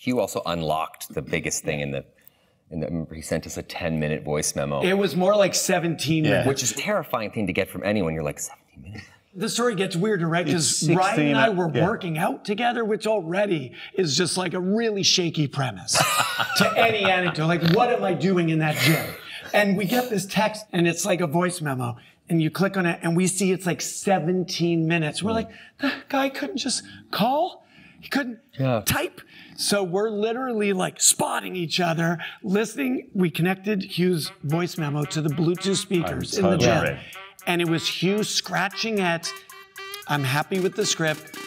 Hugh also unlocked the biggest thing in the he sent us a 10-minute voice memo. It was more like 17 minutes. Which is a terrifying thing to get from anyone. You're like, 17 minutes? The story gets weirder, right? Because Ryan and I were working out together, which already is just like a really shaky premise to any anecdote. Like, what am I doing in that gym? And we get this text, and it's like a voice memo. And you click on it, and we see it's like 17 minutes. We're like, the guy couldn't just call? He couldn't type? So we're literally like spotting each other, listening. We connected Hugh's voice memo to the Bluetooth speakers in the gym. And it was Hugh scratching at, I'm happy with the script,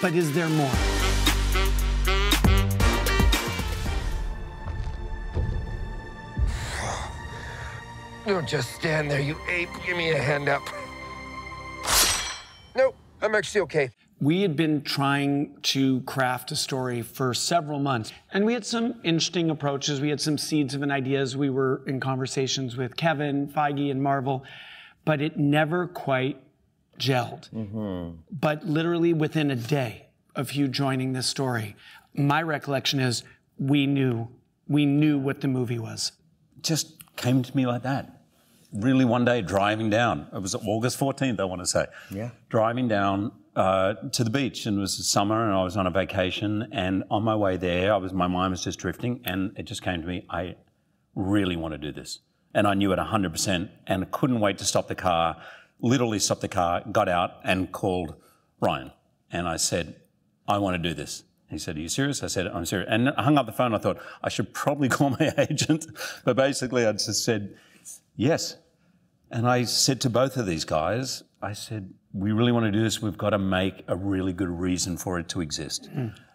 but is there more? Don't just stand there, you ape. Give me a hand up. Nope, I'm actually okay. We had been trying to craft a story for several months, and we had some interesting approaches. We had some seeds of an ideas. We were in conversations with Kevin Feige and Marvel, but it never quite gelled. But literally within a day of Hugh joining this story, my recollection is we knew what the movie was. Just came to me like that. Really one day driving down, it was August 14th, I want to say. Driving down to the beach, and it was summer and I was on a vacation, and on my way there, my mind was just drifting, and it just came to me, I really want to do this. And I knew it 100%, and couldn't wait to stop the car, literally stopped the car, got out and called Ryan. And I said, I want to do this. He said, are you serious? I said, I'm serious. And I hung up the phone. I thought, I should probably call my agent. But basically, I just said, yes. And I said to both of these guys, I said, we really want to do this. We've got to make a really good reason for it to exist.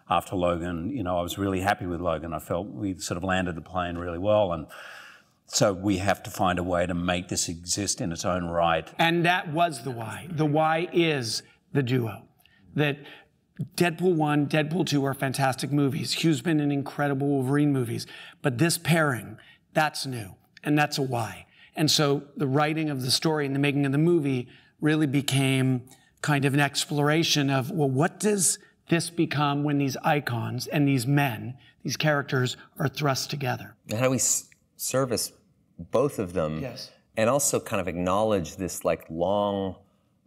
After Logan, you know, I was really happy with Logan. I felt we sort of landed the plane really well. And so we have to find a way to make this exist in its own right. And that was the why. The why is the duo. That Deadpool 1, Deadpool 2 are fantastic movies. Hugh's been in incredible Wolverine movies. But this pairing, that's new. And that's a why. And so the writing of the story and the making of the movie really became kind of an exploration of, well, what does this become when these icons and these men, these characters, are thrust together? And how do we service both of them? And also kind of acknowledge this like long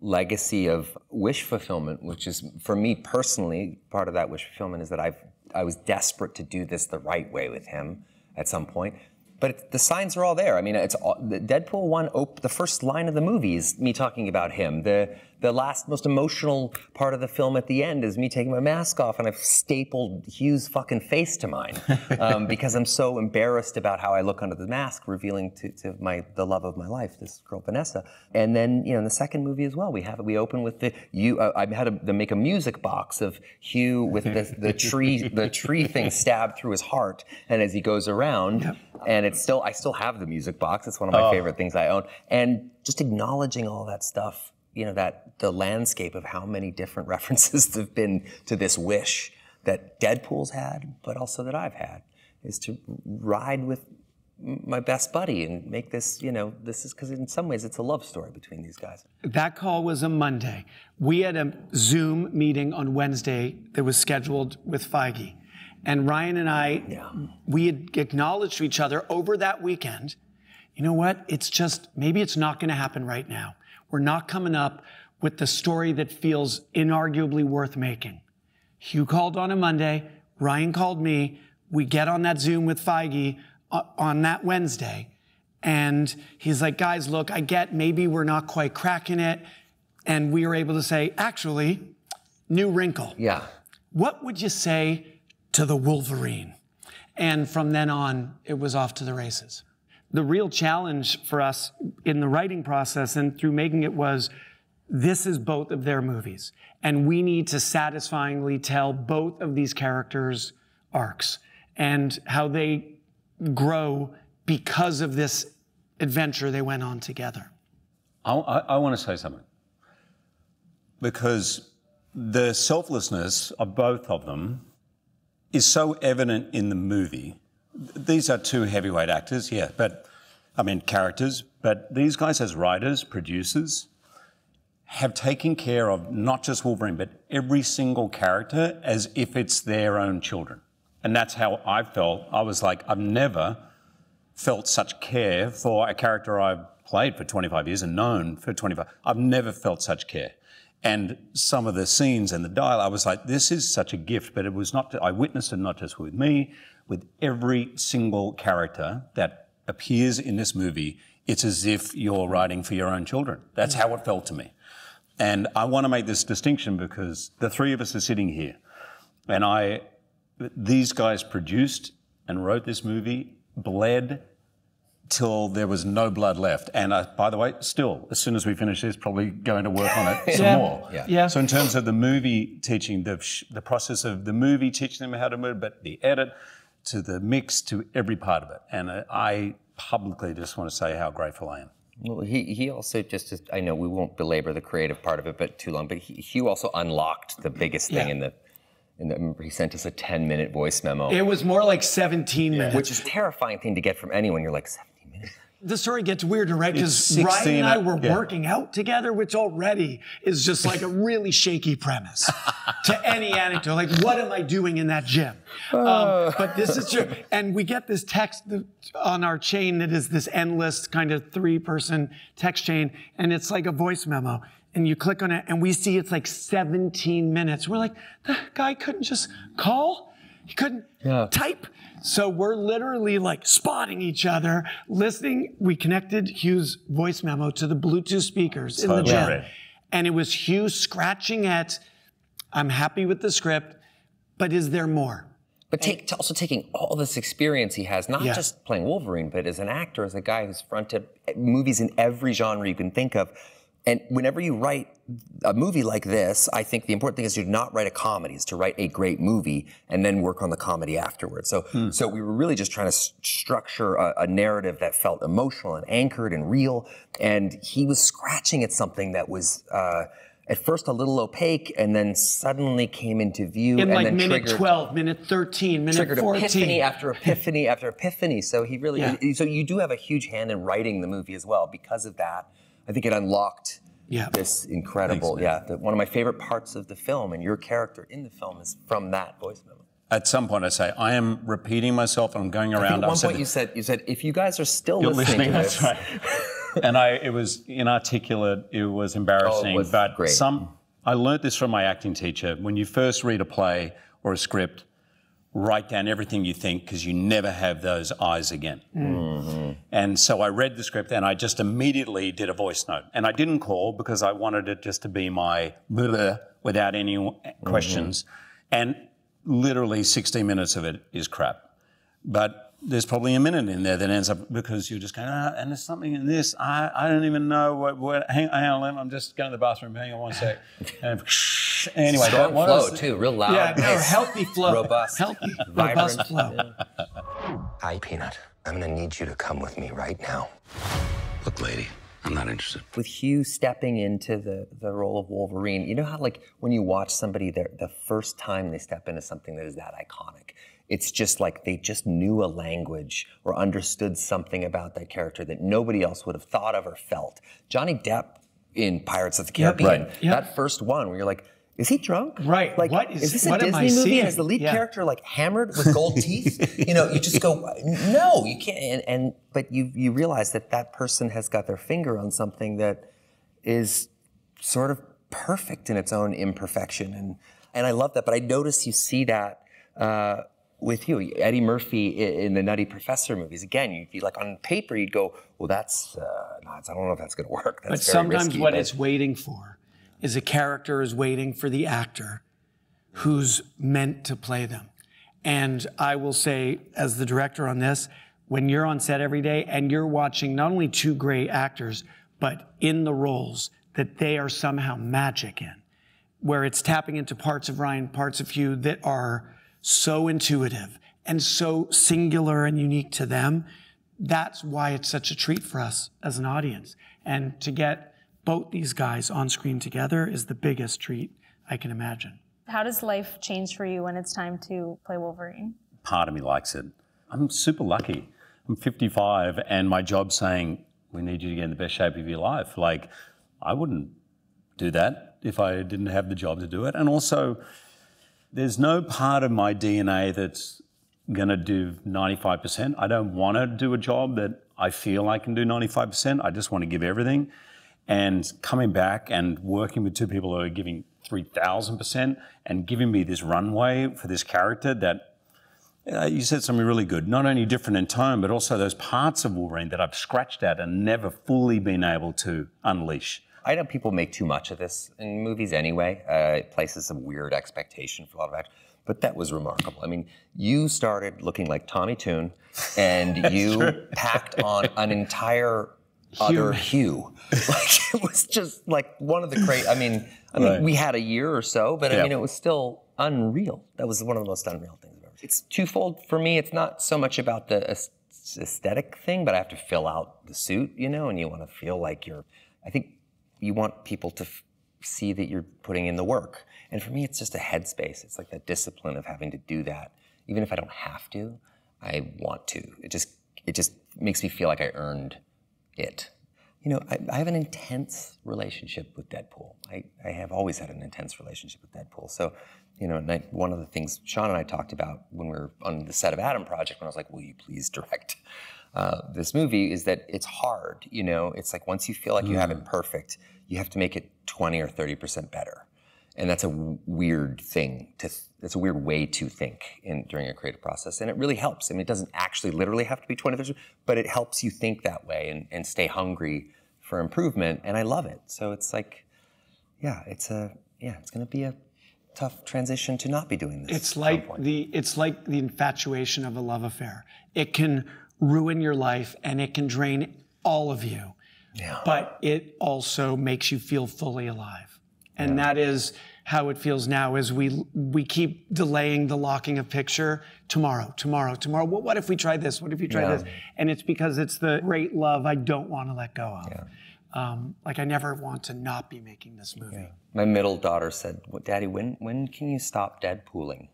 legacy of wish fulfillment, which is, for me personally, part of that wish fulfillment is that I was desperate to do this the right way with him at some point. But the signs are all there. I mean, it's all, the Deadpool 1, the first line of the movie is me talking about him. The last, most emotional part of the film at the end is me taking my mask off, and I've stapled Hugh's fucking face to mine because I'm so embarrassed about how I look under the mask, revealing to the love of my life, this girl Vanessa. And then, you know, in the second movie as well, we open with I had to make a music box of Hugh with the tree thing stabbed through his heart, and as he goes around, and I still have the music box. It's one of my favorite things I own, and just acknowledging all that stuff. You know, that the landscape of how many different references have been to this wish that Deadpool's had, but also that I've had, is to ride with my best buddy and make this, you know, this is, because in some ways it's a love story between these guys. That call was a Monday. We had a Zoom meeting on Wednesday that was scheduled with Feige. And Ryan and I, we had acknowledged to each other over that weekend, you know what, it's just, maybe it's not gonna happen right now. We're not coming up with the story that feels inarguably worth making. Hugh called on a Monday, Ryan called me, we get on that Zoom with Feige on that Wednesday, and he's like, guys, look, I get maybe we're not quite cracking it, and we were able to say, actually, new wrinkle. What would you say to the Wolverine? And from then on, it was off to the races. The real challenge for us in the writing process and through making it was, this is both of their movies. And we need to satisfyingly tell both of these characters' arcs and how they grow because of this adventure they went on together. I want to say something. Because the selflessness of both of them is so evident in the movie. These are two heavyweight actors, but I mean characters, but these guys as writers, producers, have taken care of not just Wolverine, but every single character as if it's their own children. And that's how I felt. I was like, I've never felt such care for a character I've played for 25 years and known for 25. I've never felt such care. And some of the scenes and the dialogue, I was like, this is such a gift, but it was not, I witnessed it not just with me, with every single character that appears in this movie. It's as if you're writing for your own children. That's how it felt to me. And I want to make this distinction because the three of us are sitting here and these guys produced and wrote this movie, bled till there was no blood left. And by the way, still, as soon as we finish this, probably going to work on it some more. Yeah. So in terms of the movie teaching, the process of the movie, teaching them how to move, but the edit to the mix to every part of it. And I publicly just want to say how grateful I am. Well, he also I know we won't belabor the creative part of it, but too long. But Hugh also unlocked the biggest thing in the. He sent us a 10-minute voice memo. It was more like 17 minutes, which is a terrifying thing to get from anyone. You're like 17 minutes. The story gets weirder, right? Because Ryan and I were working out together, which already is just like a really shaky premise to any anecdote. Like, what am I doing in that gym? But this is true. And we get this text on our chain that is this endless kind of 3-person text chain, and it's like a voice memo. And you click on it, and we see it's like 17 minutes. We're like, the guy couldn't just call? He couldn't type? So we're literally like spotting each other, listening. We connected Hugh's voice memo to the Bluetooth speakers in the gym. Right. And it was Hugh scratching at, I'm happy with the script, but is there more? But also taking all this experience he has, not just playing Wolverine, but as an actor, as a guy who's fronted movies in every genre you can think of. And whenever you write a movie like this, I think the important thing is to not write a comedy, is to write a great movie and then work on the comedy afterwards. So we were really just trying to structure a narrative that felt emotional and anchored and real. And he was scratching at something that was at first a little opaque and then suddenly came into view. In and like then minute 12, minute 13, minute 14. Triggered epiphany after epiphany after epiphany. So he really, so you do have a huge hand in writing the movie as well because of that. I think it unlocked this incredible, one of my favorite parts of the film and your character in the film is from that voice memo. At some point I say, I am repeating myself and I'm going around. At one point you said, if you guys are still listening to this. That's right. And it was inarticulate, it was embarrassing, but great. I learned this from my acting teacher. When you first read a play or a script, write down everything you think because you never have those eyes again. Mm-hmm. And so I read the script and I just immediately did a voice note. And I didn't call because I wanted it just to be my without any questions. And literally 16 minutes of it is crap. But there's probably a minute in there that ends up because you're just going, and there's something in this. I don't even know what hang on, I'm just going to the bathroom. Hang on one sec. And anyway, strong flow too, real loud. Yeah, no, healthy flow. Robust. Healthy, vibrant robust flow. Hi, Peanut. I'm going to need you to come with me right now. Look, lady, I'm not interested. With Hugh stepping into the role of Wolverine, you know how like when you watch somebody the first time they step into something that is that iconic, it's just like they just knew a language or understood something about that character that nobody else would have thought of or felt. Johnny Depp in Pirates of the Caribbean, that first one where you're like, is he drunk? Right. Like, is this a Disney movie? And is the lead character like hammered with gold teeth? You know, you just go, no, you can't. But you realize that person has got their finger on something that is sort of perfect in its own imperfection. And I love that. But I notice you see that with you. Eddie Murphy in the Nutty Professor movies. Again, you'd be like on paper, you'd go, well, that's nuts. I don't know if that's going to work. That's but sometimes risky, what it's waiting for is a character is waiting for the actor who's meant to play them. And I will say, as the director on this, when you're on set every day and you're watching not only two great actors, but in the roles that they are somehow magic in, where it's tapping into parts of Ryan, parts of Hugh that are so intuitive and so singular and unique to them, that's why it's such a treat for us as an audience. And to get both these guys on screen together is the biggest treat I can imagine. How does life change for you when it's time to play Wolverine? Part of me likes it. I'm super lucky. I'm 55 and my job's saying, we need you to get in the best shape of your life. Like, I wouldn't do that if I didn't have the job to do it. And also, there's no part of my DNA that's gonna do 95%. I don't want to do a job that I feel I can do 95%. I just want to give everything. And coming back and working with two people who are giving 3,000% and giving me this runway for this character that you said something really good. Not only different in tone, but also those parts of Wolverine that I've scratched at and never fully been able to unleash. I know people make too much of this in movies anyway. It places some weird expectation for a lot of actors. But that was remarkable. I mean, you started looking like Tommy Tune, and you packed on an entire other Hugh. Like, it was just like one of the great. I mean, right. We had a year or so, but I mean, it was still unreal. That was one of the most unreal things I've ever seen. It's twofold for me. It's not so much about the aesthetic thing, but I have to fill out the suit, you know, and you want to feel like you're. I think you want people to see that you're putting in the work. And for me, it's just a headspace. It's like that discipline of having to do that. Even if I don't have to, I want to. It just makes me feel like I earned it. You know, I have an intense relationship with Deadpool. I have always had an intense relationship with Deadpool. So, you know, one of the things Shawn and I talked about when we were on the set of Adam Project, when I was like, will you please direct this movie, is that it's hard, you know? It's like once you feel like you have it perfect, you have to make it 20 or 30% better. And that's a weird thing it's a weird way to think during a creative process. And it really helps. I mean, it doesn't actually literally have to be 20%, but it helps you think that way and stay hungry for improvement. And I love it. So it's like, it's going to be a tough transition to not be doing this. It's like the infatuation of a love affair. It can ruin your life and it can drain all of you. Yeah. But it also makes you feel fully alive. And that is how it feels now as we keep delaying the locking of picture. Tomorrow. Well, what if we try this? What if you try this? And it's because it's the great love I don't want to let go of. Yeah. Like I never want to not be making this movie. Yeah. My middle daughter said, well, Daddy, when can you stop Deadpooling?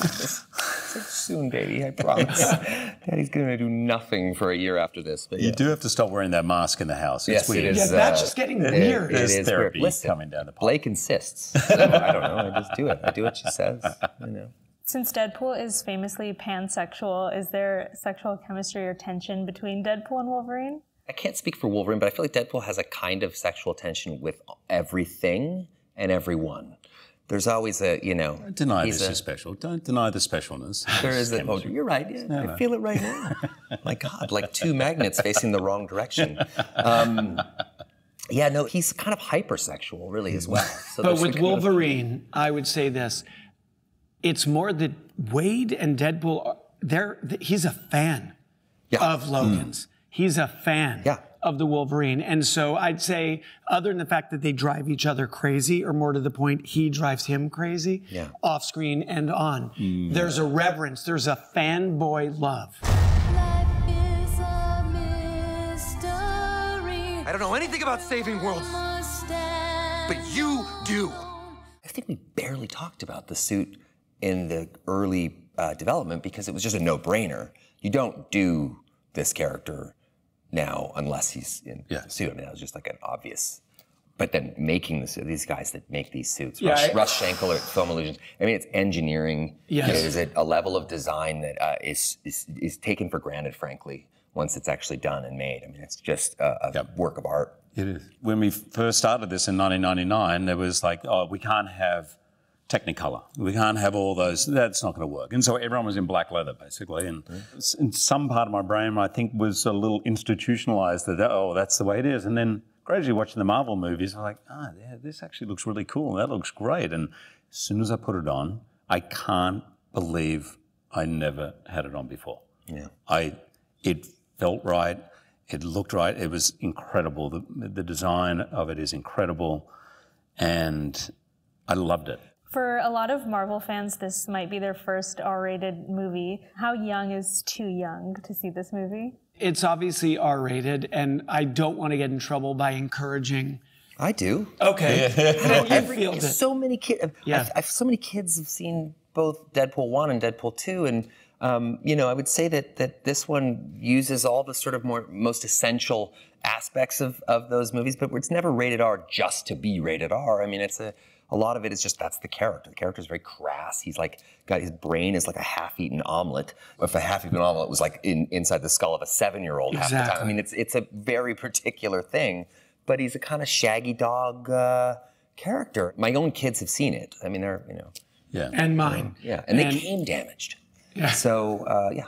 I said, soon, baby, I promise. Daddy's going to do nothing for a year after this. But you do have to stop wearing that mask in the house. It's yes, weird. It is. Yeah, that's just getting weird. There's therapy coming down the pipe. Blake insists. So, I don't know. I just do it. I do what she says. You know. Since Deadpool is famously pansexual, is there sexual chemistry or tension between Deadpool and Wolverine? I can't speak for Wolverine, but I feel like Deadpool has a kind of sexual tension with everything and everyone. There's always a, you know... Don't deny this is special. Don't deny the specialness. There is a... Oh, you're right. Yeah, I feel it right now. My God, like two magnets facing the wrong direction. He's kind of hypersexual, really, as well. So but with Wolverine, I would say this. It's more that Wade and Deadpool, he's a fan of Logan's. He's a fan of the Wolverine. And so I'd say, other than the fact that they drive each other crazy, or more to the point, he drives him crazy, off screen and on, there's a reverence, there's a fanboy love. I don't know anything about saving worlds, but you do. I think we barely talked about the suit in the early development because it was just a no-brainer. You don't do this character now unless he's in the suit. I mean, that was just like an obvious. But then making these guys that make these suits, Russ Schenkel at Film Illusions, I mean, it's engineering. Yes. There's a level of design that is taken for granted, frankly, once it's actually done and made. I mean, it's just a work of art. It is. When we first started this in 1999, there was like, oh, we can't have Technicolor. We can't have all those. That's not going to work. And so everyone was in black leather, basically. And in some part of my brain, I think, was a little institutionalized that, oh, that's the way it is. And then gradually watching the Marvel movies, I'm like, this actually looks really cool. That looks great. And as soon as I put it on, I can't believe I never had it on before. Yeah. It felt right. It looked right. It was incredible. The design of it is incredible. And I loved it. For a lot of Marvel fans, this might be their first R-rated movie. How young is too young to see this movie? It's obviously R-rated, and I don't want to get in trouble by encouraging. I do. Okay. So many kids. So many kids have seen both Deadpool 1 and Deadpool 2, and I would say that this one uses all the sort of most essential aspects of those movies, but it's never rated R just to be rated R. I mean, it's a a lot of it is just, that's the character. The character is very crass. He's like, his brain is like a half-eaten omelet. If a half-eaten omelet was like inside the skull of a 7-year-old half the time. I mean, it's a very particular thing, but he's a kind of shaggy dog character. My own kids have seen it. I mean, they're, Yeah. And mine. Yeah, and they came damaged. Yeah. So, yeah.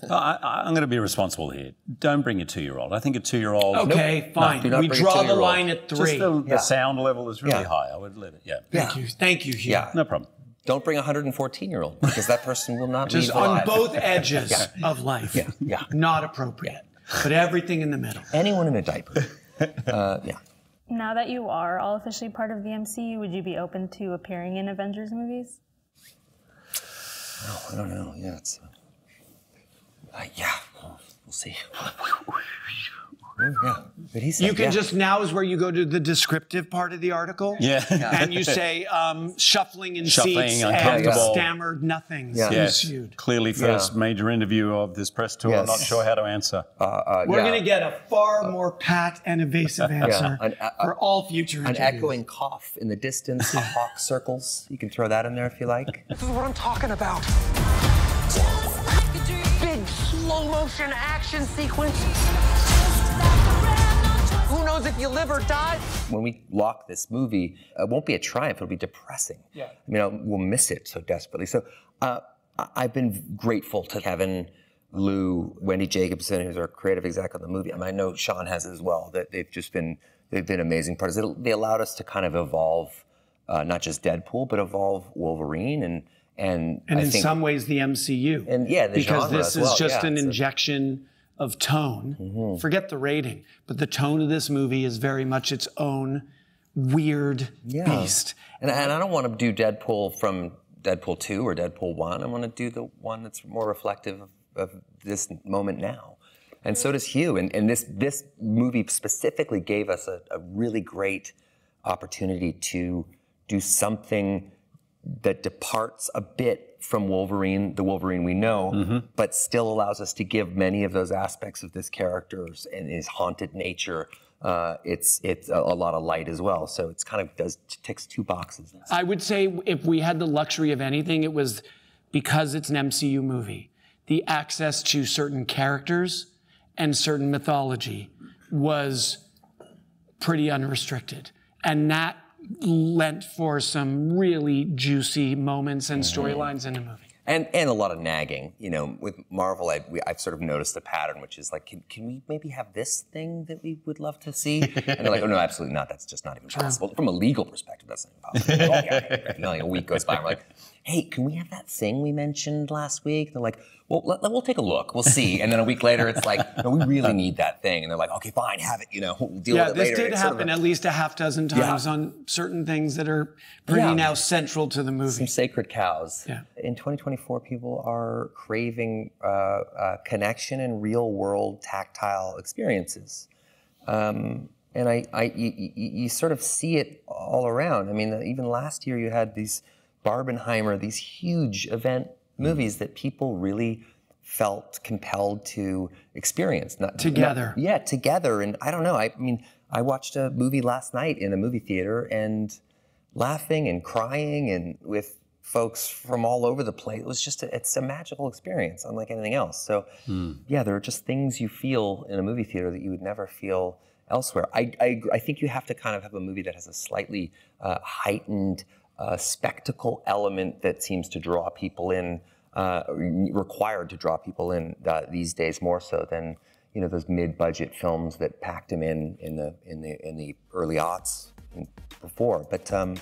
I'm going to be responsible here. Don't bring a 2-year-old. I think a 2-year-old... Okay, fine. We draw the line at 3. Just the sound level is really high. I would let it, Thank you, Hugh. Yeah. No problem. Don't bring a 114-year-old, because that person will not just be alive. on both edges of life. Yeah. Not appropriate. But everything in the middle. Anyone in a diaper. Yeah. Now that you are all officially part of the MCU, would you be open to appearing in Avengers movies? Oh, I don't know. Yeah, it's... yeah, we'll see. Yeah, but he said, you can just, now is where you go to the descriptive part of the article. Yeah. And you say shuffling in seats and stammered nothings ensued. Clearly first major interview of this press tour. I'm not sure how to answer. We're going to get a far more pat and evasive answer for all future interviews. An echoing cough in the distance, hawk circles. You can throw that in there if you like. This is what I'm talking about. Big slow motion action sequence. Who knows if you live or die? When we lock this movie, it won't be a triumph, it'll be depressing. Yeah. I mean, we'll miss it so desperately. So I've been grateful to Kevin, Lou, Wendy Jacobson, who's our creative exec on the movie. I mean, I know Shawn has as well, that they've been amazing partners. They allowed us to kind of evolve, not just Deadpool, but evolve Wolverine and in some ways the MCU. And the because genre this as well. is just an injection of tone. Forget the rating, but the tone of this movie is very much its own weird beast. And I don't want to do Deadpool from Deadpool 2 or Deadpool 1. I want to do the one that's more reflective of this moment now. And so does Hugh. And this movie specifically gave us a really great opportunity to do something that departs a bit from Wolverine, the Wolverine we know, but still allows us to give many of those aspects of this character and his haunted nature. It's a lot of light as well. So it's kind of ticks 2 boxes. I would say if we had the luxury of anything, it was because it's an MCU movie. The access to certain characters and certain mythology was pretty unrestricted. And that lent for some really juicy moments and storylines in the movie. And a lot of nagging. You know, with Marvel, I've sort of noticed a pattern, which is like, can we maybe have this thing that we would love to see? And they're like, oh, no, absolutely not. That's just not even possible. From a legal perspective, that's not even possible. You know, like a week goes by, I'm like, hey, can we have that thing we mentioned last week? They're like, well, we'll take a look. We'll see. And then a week later, it's like, no, we really need that thing. And they're like, okay, fine, have it. You know, we'll deal with it later. Yeah, this did happen at least a half dozen times on certain things that are pretty now central to the movie. Some sacred cows. Yeah. In 2024, people are craving connection and real-world tactile experiences. And you sort of see it all around. I mean, even last year you had these Barbenheimer, these huge event movies that people really felt compelled to experience. Together. Together. And I don't know, I mean, I watched a movie last night in a movie theater and laughing and crying and with folks from all over the place. It was just, it's a magical experience, unlike anything else. So yeah, there are just things you feel in a movie theater that you would never feel elsewhere. I think you have to kind of have a movie that has a slightly heightened spectacle element that seems to draw people in, required to draw people in these days more so than, you know, those mid-budget films that packed them in the early aughts and before. But I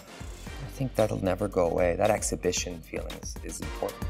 think that'll never go away. That exhibition feeling is important.